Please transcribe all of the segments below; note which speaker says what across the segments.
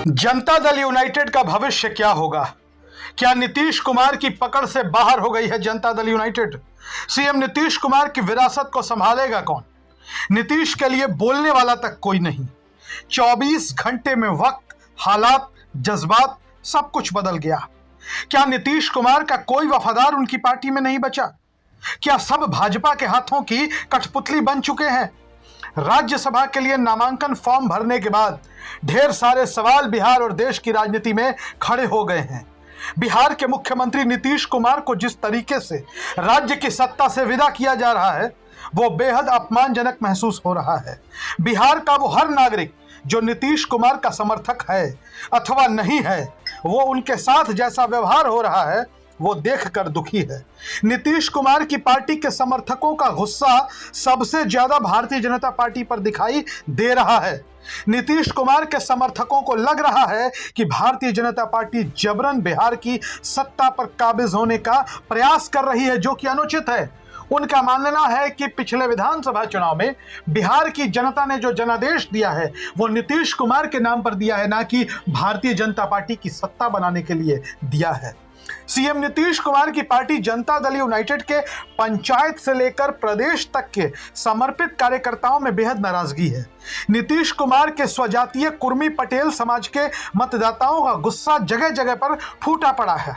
Speaker 1: Janata Dal United का भविष्य क्या होगा? क्या नीतीश कुमार की पकड़ से बाहर हो गई है जनता दल यूनाइटेड? सीएम नीतीश कुमार की विरासत को संभालेगा कौन? नीतीश के लिए बोलने वाला तक कोई नहीं। 24 घंटे में वक्त, हालात, जज्बात सब कुछ बदल गया। क्या नीतीश कुमार का कोई वफादार उनकी पार्टी में नहीं बचा? क्या सब भाजपा के हाथों की कठपुतली बन चुके हैं? राज्यसभा के लिए नामांकन फॉर्म भरने के बाद ढेर सारे सवाल बिहार और देश की राजनीति में खड़े हो गए हैं। बिहार के मुख्यमंत्री नीतीश कुमार को जिस तरीके से राज्य की सत्ता से विदा किया जा रहा है, वो बेहद अपमानजनक महसूस हो रहा है। बिहार का वो हर नागरिक जो नीतीश कुमार का समर्थक है अथवा नहीं है, वो उनके साथ जैसा व्यवहार हो रहा है वो देखकर दुखी है। नीतीश कुमार की पार्टी के समर्थकों का गुस्सा सबसे ज्यादा भारतीय जनता पार्टी पर दिखाई दे रहा है। नीतीश कुमार के समर्थकों को लग रहा है कि भारतीय जनता पार्टी जबरन बिहार की सत्ता पर काबिज होने का प्रयास कर रही है, जो कि अनुचित है। उनका मानना है कि पिछले विधानसभा चुनाव में बिहार की जनता ने जो जनादेश दिया है वो नीतीश कुमार के नाम पर दिया है, ना कि भारतीय जनता पार्टी की सत्ता बनाने के लिए दिया है। सीएम नीतीश कुमार की पार्टी जनता दल यूनाइटेड के पंचायत से लेकर प्रदेश तक के समर्पित कार्यकर्ताओं में बेहद नाराजगी है। नीतीश कुमार के स्वजातीय कुर्मी पटेल समाज के मतदाताओं का गुस्सा जगह जगह पर फूटा पड़ा है।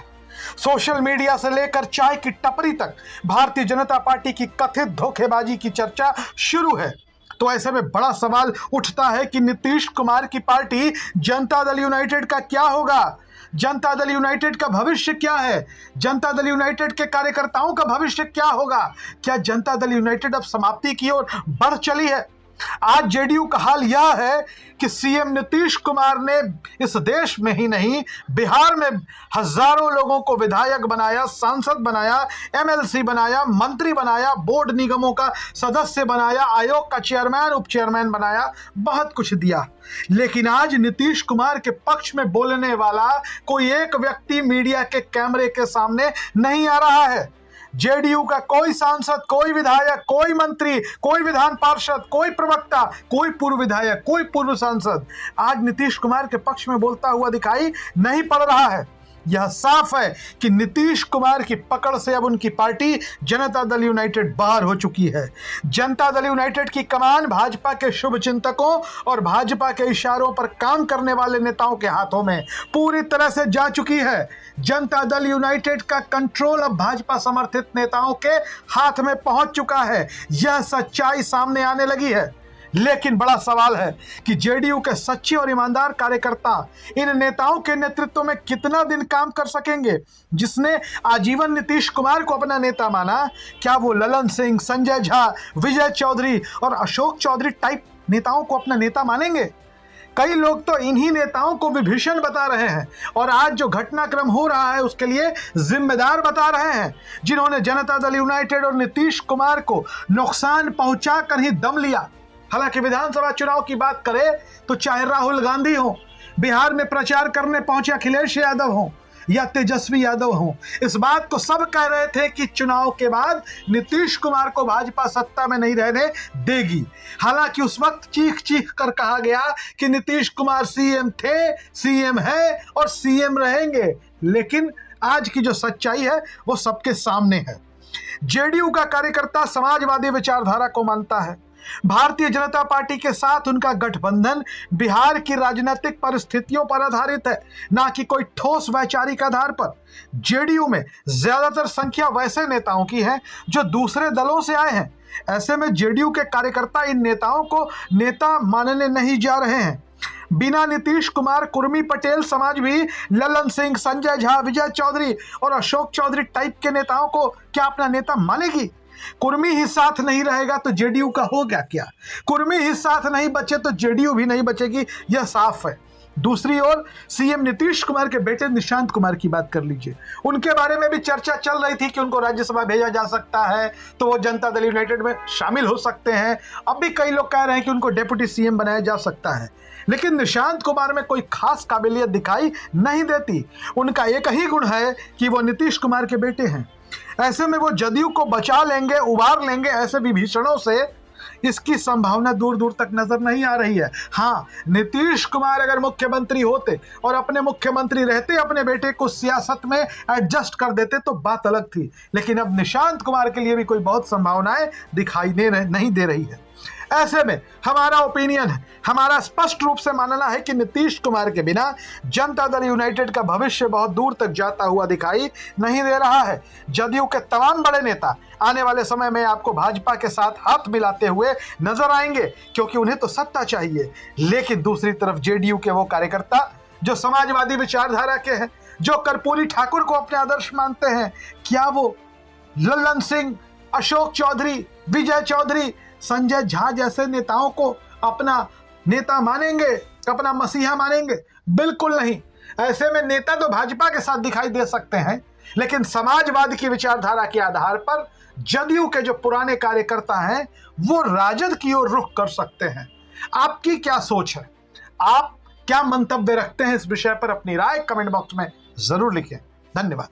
Speaker 1: सोशल मीडिया से लेकर चाय की टपरी तक भारतीय जनता पार्टी की कथित धोखेबाजी की चर्चा शुरू है। तो ऐसे में बड़ा सवाल उठता है कि नीतीश कुमार की पार्टी जनता दल यूनाइटेड का क्या होगा? जनता दल यूनाइटेड का भविष्य क्या है? जनता दल यूनाइटेड के कार्यकर्ताओं का भविष्य क्या होगा? क्या जनता दल यूनाइटेड अब समाप्ति की ओर बढ़ चली है? आज जेडीयू का हाल यह है कि सीएम नीतीश कुमार ने इस देश में ही नहीं, बिहार में हजारों लोगों को विधायक बनाया, सांसद बनाया, एमएलसी बनाया, मंत्री बनाया, बोर्ड निगमों का सदस्य बनाया, आयोग का चेयरमैन, उप चेयरमैन बनाया, बहुत कुछ दिया। लेकिन आज नीतीश कुमार के पक्ष में बोलने वाला कोई एक व्यक्ति मीडिया के कैमरे के सामने नहीं आ रहा है। जेडीयू का कोई सांसद, कोई विधायक, कोई मंत्री, कोई विधान पार्षद, कोई प्रवक्ता, कोई पूर्व विधायक, कोई पूर्व सांसद आज नीतीश कुमार के पक्ष में बोलता हुआ दिखाई नहीं पड़ रहा है। यह साफ है कि नीतीश कुमार की पकड़ से अब उनकी पार्टी जनता दल यूनाइटेड बाहर हो चुकी है। जनता दल यूनाइटेड की कमान भाजपा के शुभ चिंतकों और भाजपा के इशारों पर काम करने वाले नेताओं के हाथों में पूरी तरह से जा चुकी है। जनता दल यूनाइटेड का कंट्रोल अब भाजपा समर्थित नेताओं के हाथ में पहुंच चुका है। यह सच्चाई सामने आने लगी है। लेकिन बड़ा सवाल है कि जेडीयू के सच्चे और ईमानदार कार्यकर्ता इन नेताओं के नेतृत्व में कितना दिन काम कर सकेंगे? जिसने आजीवन नीतीश कुमार को अपना नेता माना, क्या वो ललन सिंह, संजय झा, विजय चौधरी और अशोक चौधरी टाइप नेताओं को अपना नेता मानेंगे? कई लोग तो इन्हीं नेताओं को विभीषण बता रहे हैं और आज जो घटनाक्रम हो रहा है उसके लिए जिम्मेदार बता रहे हैं, जिन्होंने जनता दल यूनाइटेड और नीतीश कुमार को नुकसान पहुंचा कर ही दम लिया। हालांकि विधानसभा चुनाव की बात करें तो चाहे राहुल गांधी हो, बिहार में प्रचार करने पहुंचे अखिलेश यादव हो या तेजस्वी यादव हो, इस बात को सब कह रहे थे कि चुनाव के बाद नीतीश कुमार को भाजपा सत्ता में नहीं रहने देगी। हालांकि उस वक्त चीख चीख कर कहा गया कि नीतीश कुमार सीएम थे, सीएम है और सीएम रहेंगे। लेकिन आज की जो सच्चाई है वो सबके सामने है। जेडीयू का कार्यकर्ता समाजवादी विचारधारा को मानता है। भारतीय जनता पार्टी के साथ उनका गठबंधन बिहार की राजनीतिक परिस्थितियों पर आधारित है, ना कि कोई ठोस वैचारिक आधार पर। जेडीयू में ज्यादातर संख्या वैसे नेताओं की है जो दूसरे दलों से आए हैं। ऐसे में जेडीयू के कार्यकर्ता इन नेताओं को नेता मानने नहीं जा रहे हैं। बिना नीतीश कुमार कुर्मी पटेल समाज भी ललन सिंह, संजय झा, विजय चौधरी और अशोक चौधरी टाइप के नेताओं को क्या अपना नेता मानेगी? कुर्मी ही साथ नहीं रहेगा तो जेडीयू का होगा क्या? कुर्मी ही साथ नहीं बचे तो जेडीयू भी नहीं बचेगी, यह साफ है। दूसरी ओर सीएम नीतीश कुमार के बेटे निशांत कुमार की बात कर लीजिए। उनके बारे में भी चर्चा चल रही थी कि उनको राज्यसभा भेजा जा सकता है तो वो जनता दल यूनाइटेड में शामिल हो सकते हैं। अब भी कई लोग कह रहे हैं कि उनको डिप्टी सीएम बनाया जा सकता है। लेकिन निशांत कुमार में कोई खास काबिलियत दिखाई नहीं देती। उनका एक ही गुण है कि वो नीतीश कुमार के बेटे हैं। ऐसे में वो जदयू को बचा लेंगे, उबार लेंगे ऐसे विभीषणों से, इसकी संभावना दूर दूर तक नजर नहीं आ रही है। हाँ, नीतीश कुमार अगर मुख्यमंत्री होते और अपने मुख्यमंत्री रहते अपने बेटे को सियासत में एडजस्ट कर देते तो बात अलग थी, लेकिन अब निशांत कुमार के लिए भी कोई बहुत संभावनाएं दिखाई नहीं दे रही है। ऐसे में हमारा ओपिनियन है, हमारा स्पष्ट रूप से मानना है कि नीतीश कुमार के बिना जनता दल यूनाइटेड का भविष्य बहुत दूर तक जाता हुआ दिखाई नहीं दे रहा है। जदयू के तमाम बड़े नेता आने वाले समय में आपको भाजपा के साथ हाथ मिलाते हुए नजर आएंगे, क्योंकि उन्हें तो सत्ता चाहिए। लेकिन दूसरी तरफ जेडीयू के वो कार्यकर्ता जो समाजवादी विचारधारा के हैं, जो कर्पूरी ठाकुर को अपने आदर्श मानते हैं, क्या वो लल्लन सिंह, अशोक चौधरी, विजय चौधरी, संजय झा जैसे नेताओं को अपना नेता मानेंगे, अपना मसीहा मानेंगे? बिल्कुल नहीं। ऐसे में नेता तो भाजपा के साथ दिखाई दे सकते हैं, लेकिन समाजवाद की विचारधारा के आधार पर जदयू के जो पुराने कार्यकर्ता हैं वो राजद की ओर रुख कर सकते हैं। आपकी क्या सोच है? आप क्या मंतव्य रखते हैं इस विषय पर? अपनी राय कमेंट बॉक्स में जरूर लिखें। धन्यवाद।